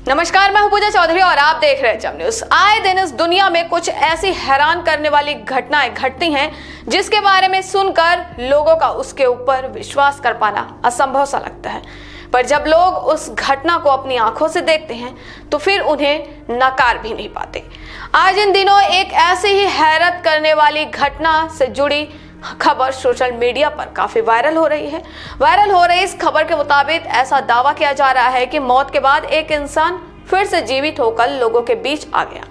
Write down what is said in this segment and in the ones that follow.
नमस्कार, मैं हूं पूजा चौधरी और आप देख रहे हैं जम न्यूज। आए दिन इस दुनिया में कुछ ऐसी हैरान करने वाली घटनाएं घटती हैं जिसके बारे में सुनकर लोगों का उसके ऊपर विश्वास कर पाना असंभव सा लगता है। पर जब लोग उस घटना को अपनी आंखों से देखते हैं तो फिर उन्हें नकार भी नहीं पाते। आज इन दिनों एक ऐसी ही हैरत करने वाली घटना से जुड़ी खबर सोशल मीडिया पर काफी वायरल हो रही है। वायरल हो रही इस खबर के मुताबिक ऐसा दावा किया जा रहा है कि मौत के बाद एक इंसान फिर से जीवित होकर लोगों के बीच आ गया।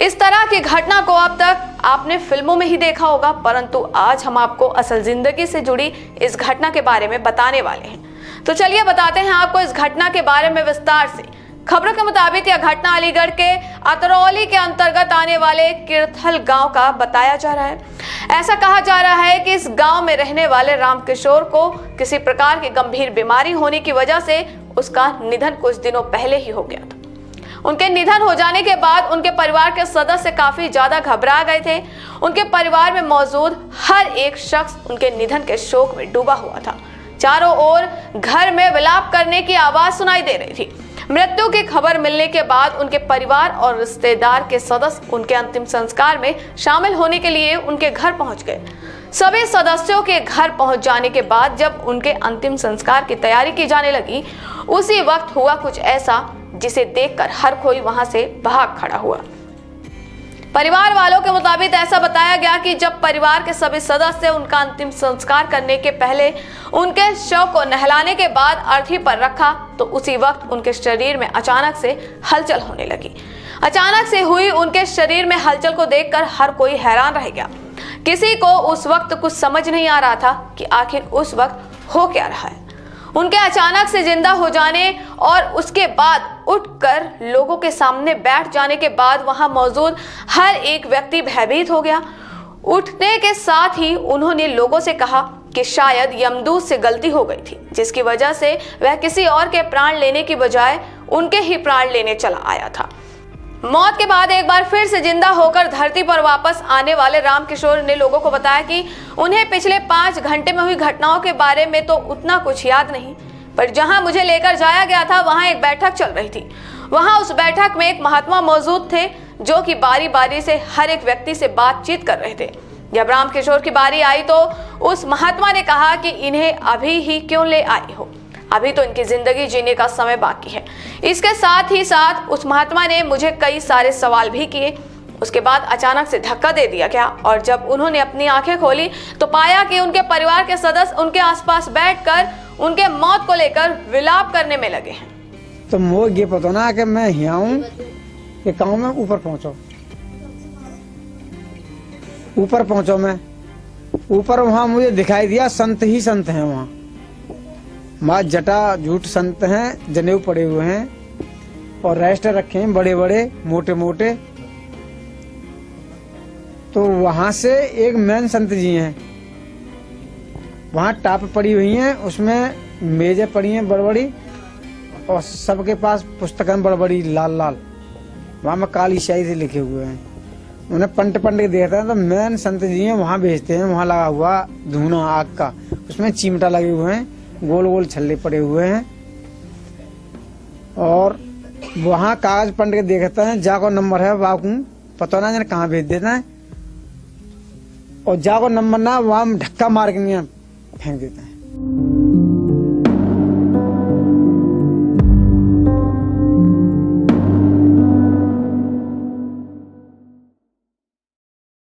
इस तरह की घटना को अब तक आपने फिल्मों में ही देखा होगा, परंतु आज हम आपको असल जिंदगी से जुड़ी इस घटना के बारे में बताने वाले हैं। तो चलिए बताते हैं आपको इस घटना के बारे में विस्तार से। खबरों के मुताबिक यह घटना अलीगढ़ के अतरौली के अंतर्गत आने वाले किरथल गांव का बताया जा रहा है। ऐसा कहा जा रहा है कि इस गांव में रहने वाले रामकिशोर को किसी प्रकार की गंभीर बीमारी होने की वजह से उसका निधन कुछ दिनों पहले ही हो गया था। उनके निधन हो जाने के बाद उनके परिवार के सदस्य काफी ज्यादा घबरा गए थे। उनके परिवार में मौजूद हर एक शख्स उनके निधन के शोक में डूबा हुआ था। चारों ओर घर में विलाप करने की आवाज सुनाई दे रही थी। मृत्यु की खबर मिलने के बाद उनके परिवार और रिश्तेदार के सदस्य उनके अंतिम संस्कार में शामिल होने के लिए उनके घर पहुंच गए। सभी सदस्यों के घर पहुंच जाने के बाद जब उनके अंतिम संस्कार की तैयारी की जाने लगी, उसी वक्त हुआ कुछ ऐसा जिसे देखकर हर कोई वहां से भाग खड़ा हुआ। परिवार वालों के मुताबिक ऐसा बताया गया कि जब परिवार के सभी सदस्य उनका अंतिम संस्कार करने के पहले उनके शव को नहलाने के बाद अर्थी पर रखा तो उसी वक्त उनके शरीर में अचानक से हलचल होने लगी। अचानक से हुई उनके शरीर में हलचल को देखकर हर कोई हैरान रह गया। किसी को उस वक्त कुछ समझ नहीं आ रहा था कि आखिर उस वक्त हो क्या रहा है। उनके अचानक से जिंदा हो जाने और उसके बाद उठकर लोगों के सामने बैठ जाने के बाद वहां मौजूद हर एक व्यक्ति भयभीत हो गया। उठने के साथ ही उन्होंने लोगों से कहा कि शायद यमदूत से गलती हो गई थी, जिसकी वजह से वह किसी और के प्राण लेने की बजाय उनके ही प्राण लेने चला आया था। मौत के बाद एक बार फिर से जिंदा होकर धरती पर वापस आने वाले रामकिशोर ने लोगों को बताया कि उन्हें पिछले 5 घंटे में हुई घटनाओं के बारे में तो उतना कुछ याद नहीं, पर जहां मुझे लेकर जाया गया था वहां एक बैठक चल रही थी। वहां उस बैठक में एक महात्मा मौजूद थे जो कि बारी बारी से हर एक व्यक्ति से बातचीत कर रहे थे। जब रामकिशोर की बारी आई तो उस महात्मा ने कहा कि इन्हें अभी ही क्यों ले आए हो, अभी तो इनकी जिंदगी जीने का समय बाकी है। इसके साथ ही साथ उस महात्मा ने मुझे कई सारे सवाल भी किए। उसके बाद अचानक से धक्का दे दिया गया और जब उन्होंने अपनी आंखें खोली तो पाया कि उनके परिवार के सदस्य उनके आसपास बैठकर उनके मौत को लेकर विलाप करने में लगे हैं। तो मुझे ये पता ना कि मैं यहाँ हूँ कि गाँव में ऊपर पहुँचो मैं ऊपर वहाँ मुझे दिखाई दिया संत ही संत हैं। वहाँ माँ जटा झूठ संत हैं, जनेऊ पड़े हुए हैं और रजिस्टर रखे हैं बड़े बड़े मोटे मोटे। तो वहां से एक मैन संत जी हैं, वहां टाप पड़ी हुई हैं, उसमें मेजें पड़ी हैं बड़ी बड़ी और सबके पास पुस्तकें बड़ी बड़ी लाल लाल, वहां में काली स्याही से लिखे हुए हैं। उन्हें पंट के देखते हैं तो मैन संत जी हैं, वहां भेजते हैं। वहां लगा हुआ धुआं आग का, उसमें चिमटा लगे हुए हैं, गोल गोल छल्ले पड़े हुए हैं और वहां कागज पंड के देखते हैं। जाको नंबर है वाकू पता ना जाने कहाँ भेज देता है और जाको नंबर ना वहां धक्का मार के फेंक देता है।